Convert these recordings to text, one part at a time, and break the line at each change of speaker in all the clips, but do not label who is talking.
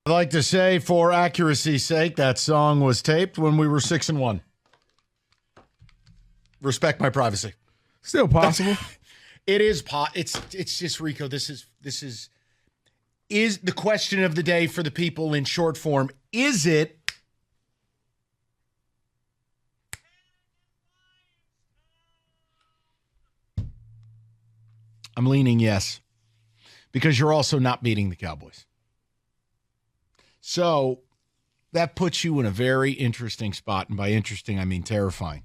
I'd like to say, for accuracy's sake, that song was taped when we were 6-1. Respect my privacy.
Still possible.
It is. It's just, Rico. This is the question of the day for the people in short form. Is it? I'm leaning yes, because you're also not beating the Cowboys. So that puts you in a very interesting spot. And by interesting, I mean terrifying.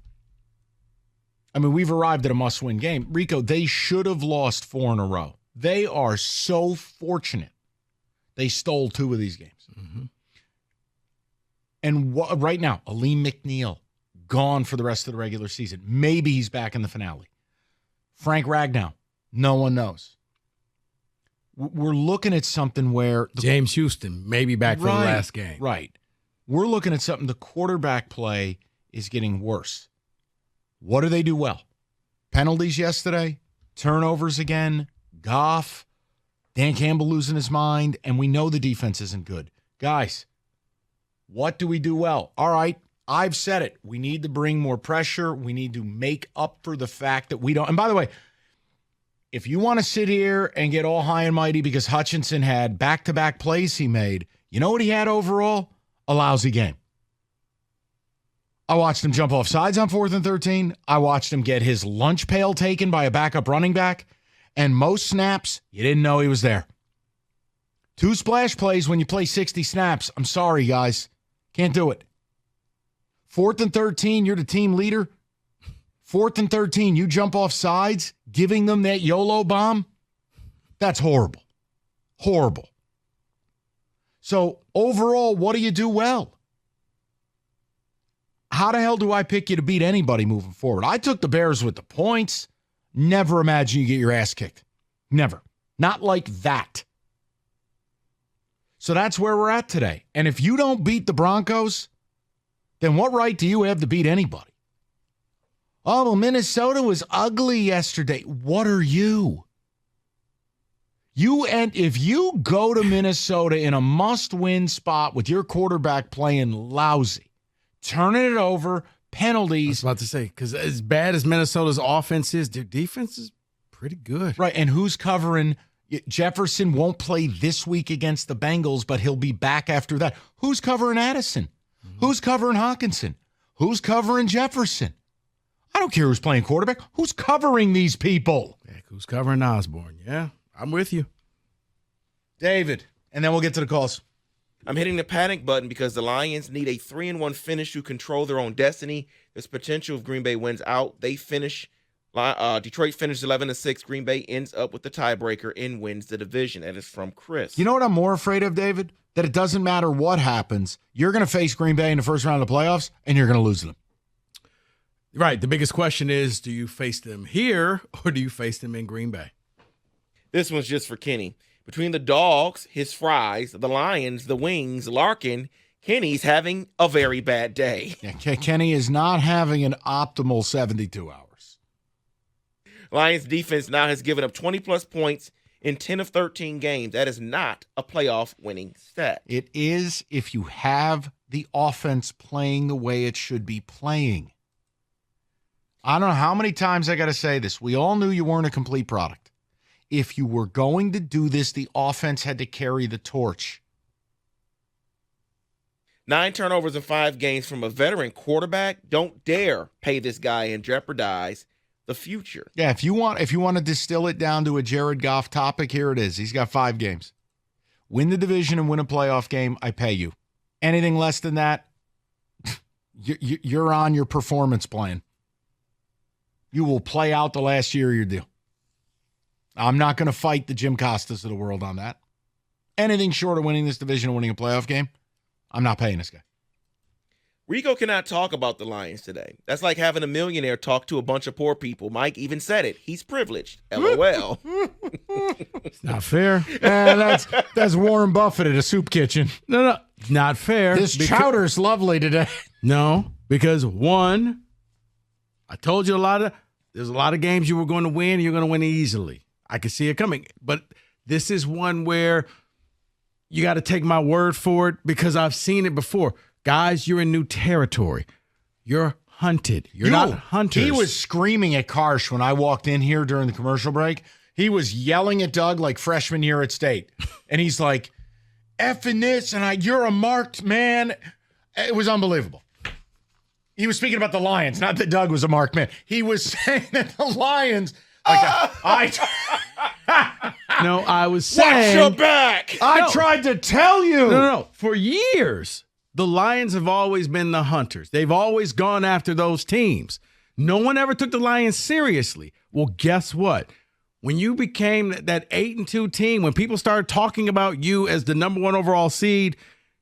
I mean, we've arrived at a must-win game. Rico, they should have lost 4 in a row. They are so fortunate they stole 2 of these games. Mm-hmm. And right now, Aleem McNeil, gone for the rest of the regular season. Maybe he's back in the finale. Frank Ragnow, no one knows. We're looking at something where
James Houston maybe back for the last game.
Right. We're looking at something, the quarterback play is getting worse. What do they do well? Penalties yesterday, turnovers again, Goff, Dan Campbell losing his mind, and we know the defense isn't good. Guys, what do we do well? All right, I've said it. We need to bring more pressure. We need to make up for the fact that we don't. And by the way, if you want to sit here and get all high and mighty because Hutchinson had back-to-back plays he made, you know what he had overall? A lousy game. I watched him jump off sides on 4th and 13. I watched him get his lunch pail taken by a backup running back. And most snaps, you didn't know he was there. 2 splash plays when you play 60 snaps. I'm sorry, guys. Can't do it. 4th and 13, you're the team leader. 4th and 13, you jump off sides, giving them that YOLO bomb. That's horrible. Horrible. So overall, what do you do well? How the hell do I pick you to beat anybody moving forward? I took the Bears with the points. Never imagine you get your ass kicked. Never. Not like that. So that's where we're at today. And if you don't beat the Broncos, then what right do you have to beat anybody? Oh, well, Minnesota was ugly yesterday. What are you? If you go to Minnesota in a must-win spot with your quarterback playing lousy, turning it over, penalties.
I was about to say, because as bad as Minnesota's offense is, their defense is pretty good.
Right, and who's covering? Jefferson won't play this week against the Bengals, but he'll be back after that. Who's covering Addison? Mm-hmm. Who's covering Hawkinson? Who's covering Jefferson? I don't care who's playing quarterback. Who's covering these people?
Heck, who's covering Osborne? Yeah, I'm with you.
David, and then we'll get to the calls.
I'm hitting the panic button because the Lions need a 3-1 finish to control their own destiny. There's potential if Green Bay wins out. They finish. Detroit finished 11-6. Green Bay ends up with the tiebreaker and wins the division. That is from Chris.
You know what I'm more afraid of, David? That it doesn't matter what happens. You're going to face Green Bay in the first round of the playoffs, and you're going to lose them.
Right. The biggest question is, do you face them here or do you face them in Green Bay?
This one's just for Kenny. Between the dogs, his fries, the Lions, the wings, Larkin, Kenny's having a very bad day.
Yeah, Kenny is not having an optimal 72 hours.
Lions defense now has given up 20-plus points in 10 of 13 games. That is not a playoff winning stat.
It is if you have the offense playing the way it should be playing. I don't know how many times I got to say this. We all knew you weren't a complete product. If you were going to do this, the offense had to carry the torch.
9 turnovers in 5 games from a veteran quarterback. Don't dare pay this guy and jeopardize the future.
Yeah, if you want to distill it down to a Jared Goff topic, here it is. He's got 5 games. Win the division and win a playoff game, I pay you. Anything less than that, you're on your performance plan. You will play out the last year of your deal. I'm not going to fight the Jim Costas of the world on that. Anything short of winning this division and winning a playoff game, I'm not paying this guy.
Rico cannot talk about the Lions today. That's like having a millionaire talk to a bunch of poor people. Mike even said it. He's privileged. LOL.
It's not fair.
That's Warren Buffett at a soup kitchen.
No, not fair.
This chowder's lovely today.
No, because one, I told you there's a lot of games you were going to win and you're going to win easily. I could see it coming. But this is one where you got to take my word for it because I've seen it before. Guys, you're in new territory. You're hunted. You're not hunters.
He was screaming at Karsh when I walked in here during the commercial break. He was yelling at Doug like freshman year at State. And he's like, effing this, and you're a marked man. It was unbelievable. He was speaking about the Lions, not that Doug was a marked man. He was saying that the Lions,
No, I was saying.
Watch your back.
I tried to tell you.
No. For years, the Lions have always been the hunters. They've always gone after those teams. No one ever took the Lions seriously. Well, guess what? When you became that 8-2 team, when people started talking about you as the number 1 overall seed,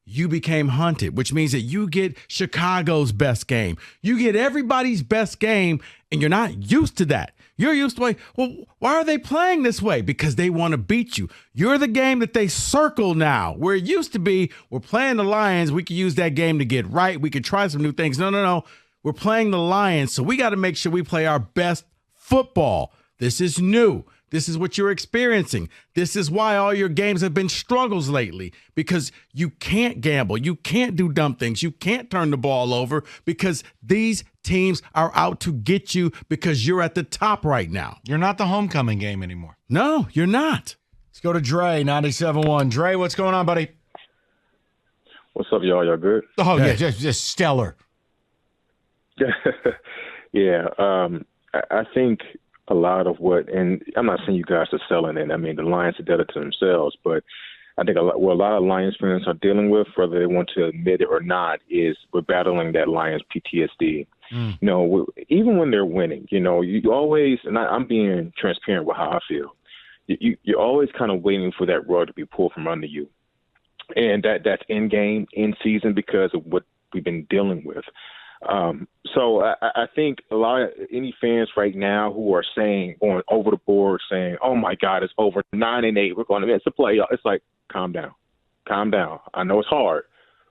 you became hunted, which means that you get Chicago's best game. You get everybody's best game, and you're not used to that. You're used to, well, why are they playing this way? Because they want to beat you. You're the game that they circle now. Where it used to be, we're playing the Lions. We could use that game to get right. We could try some new things. No. We're playing the Lions, so we got to make sure we play our best football. This is new. This is what you're experiencing. This is why all your games have been struggles lately, because you can't gamble. You can't do dumb things. You can't turn the ball over because these teams are out to get you because you're at the top right now.
You're not the homecoming game anymore.
No, you're not.
Let's go to Dre, 97.1. Dre, what's going on, buddy?
What's up, y'all? Y'all good?
Oh, yeah, just stellar.
Yeah, I think a lot of what, and I'm not saying you guys are selling it. I mean, the Lions are debtor to themselves, but I think what a lot of Lions fans are dealing with, whether they want to admit it or not, is we're battling that Lions PTSD. You know, even when they're winning, you know, you always, and I'm being transparent with how I feel, you're always kind of waiting for that rug to be pulled from under you. And that's in game, in season, because of what we've been dealing with. So I think a lot of any fans right now who are saying, going over the board, saying, "Oh my God, it's over 9-8, we're going to miss the playoff." It's like, calm down. I know it's hard,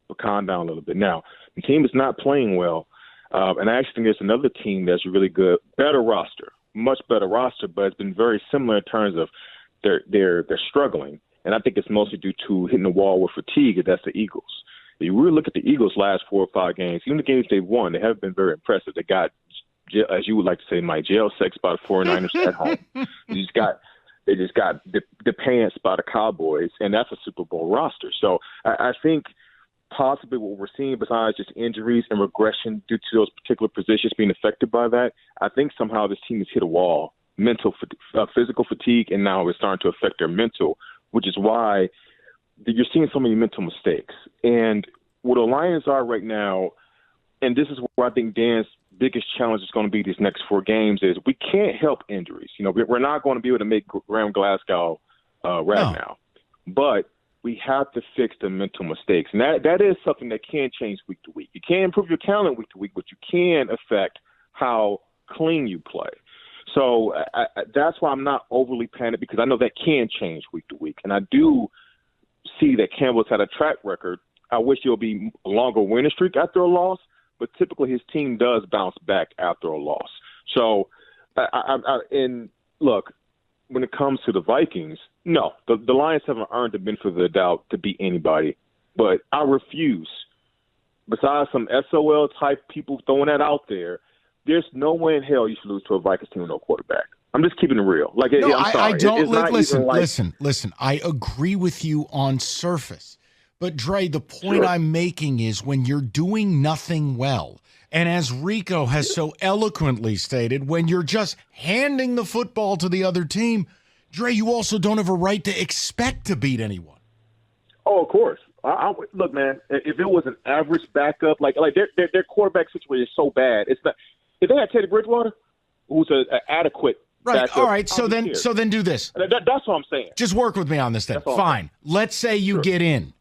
but calm down a little bit. Now, the team is not playing well, and I actually think there's another team that's really good, better roster, much better roster, but it's been very similar in terms of they're struggling, and I think it's mostly due to hitting the wall with fatigue. And that's the Eagles. If you really look at the Eagles' last 4 or 5 games, even the games they've won, they haven't been very impressive. They got, as you would like to say, my jail sex by the 49ers at home. They just got the pants by the Cowboys, and that's a Super Bowl roster. So I think possibly what we're seeing, besides just injuries and regression due to those particular positions being affected by that, I think somehow this team has hit a wall, physical fatigue, and now it's starting to affect their mental, which is why you're seeing so many mental mistakes. And what the Lions are right now, and this is where I think Dan's biggest challenge is going to be these next 4 games, is we can't help injuries. You know, we're not going to be able to make Graham Glasgow now. But we have to fix the mental mistakes. And that is something that can change week to week. You can't improve your talent week to week, but you can affect how clean you play. So that's why I'm not overly panicked, because I know that can change week to week. And I do see that Campbell's had a track record. I wish there'll be a longer winning streak after a loss, but typically his team does bounce back after a loss. So, and look, when it comes to the Vikings, no, the Lions haven't earned the benefit of the doubt to beat anybody, but I refuse. Besides some SOL type people throwing that out there, there's no way in hell you should lose to a Vikings team with no quarterback. I'm just keeping it real. Like,
no,
I'm sorry.
I don't.
Listen.
I agree with you on surface, but Dre, the point I'm making is when you're doing nothing well, and as Rico has so eloquently stated, when you're just handing the football to the other team, Dre, you also don't have a right to expect to beat anyone.
Oh, of course. Look, man. If it was an average backup, like their quarterback situation is so bad, it's not. If they had Teddy Bridgewater, who's an adequate.
Right.
Backup,
all right. So then do this.
That's what I'm saying.
Just work with me on this thing. Fine. Let's say you get in.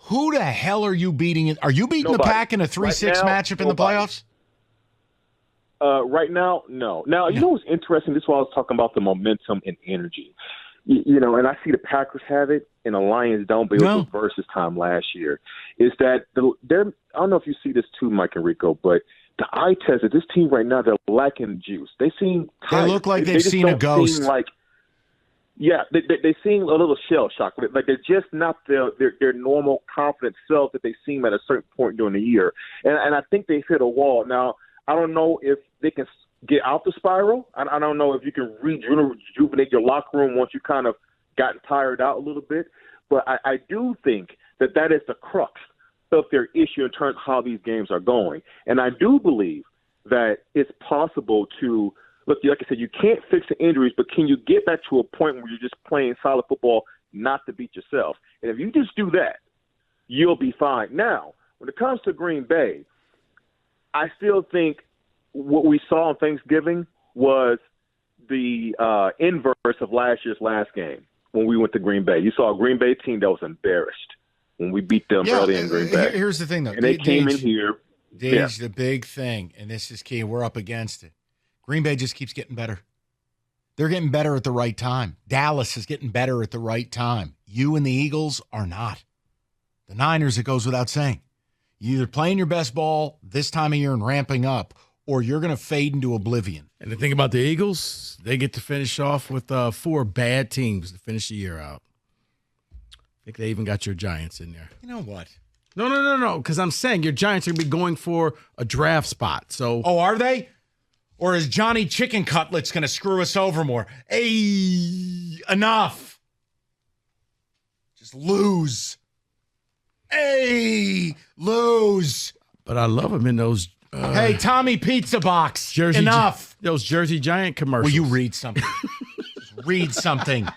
Who the hell are you beating? Are you beating the Pack in a 3-6 matchup in the playoffs?
Right now, no. Now, you know what's interesting? This is why I was talking about the momentum and energy. You know, and I see the Packers have it and the Lions don't, but it was reverse this time last year. Is that I don't know if you see this too, Mike and Rico, but the eye test of this team right now, they're lacking juice. They seem tired.
They look like they've seen a ghost.
Yeah, they seem a little shell-shocked. Like they're just not their normal confident self that they seem at a certain point during the year. And I think they've hit a wall. Now, I don't know if they can get out the spiral. I don't know if you can rejuvenate your locker room once you kind of gotten tired out a little bit. But I do think that is the crux of their issue in terms of how these games are going. And I do believe that it's possible to – look, like I said, you can't fix the injuries, but can you get back to a point where you're just playing solid football not to beat yourself? And if you just do that, you'll be fine. Now, when it comes to Green Bay, I still think what we saw on Thanksgiving was the inverse of last year's last game when we went to Green Bay. You saw a Green Bay team that was embarrassed when we beat them early in Green Bay.
Here's the thing, though.
And they came in here.
The big thing, and this is key, we're up against it. Green Bay just keeps getting better. They're getting better at the right time. Dallas is getting better at the right time. You and the Eagles are not. The Niners, it goes without saying. You're either playing your best ball this time of year and ramping up, or you're going to fade into oblivion.
And the thing about the Eagles, they get to finish off with 4 bad teams to finish the year out. I think they even got your Giants in there.
You know what?
No. Because I'm saying your Giants are going to be going for a draft spot. So,
oh, are they? Or is Johnny Chicken Cutlets going to screw us over more? Hey, enough. Just lose. Hey, lose.
But I love him in those.
Hey, Tommy Pizza Box. Enough.
Those Jersey Giant commercials.
Will you read something? Just read something.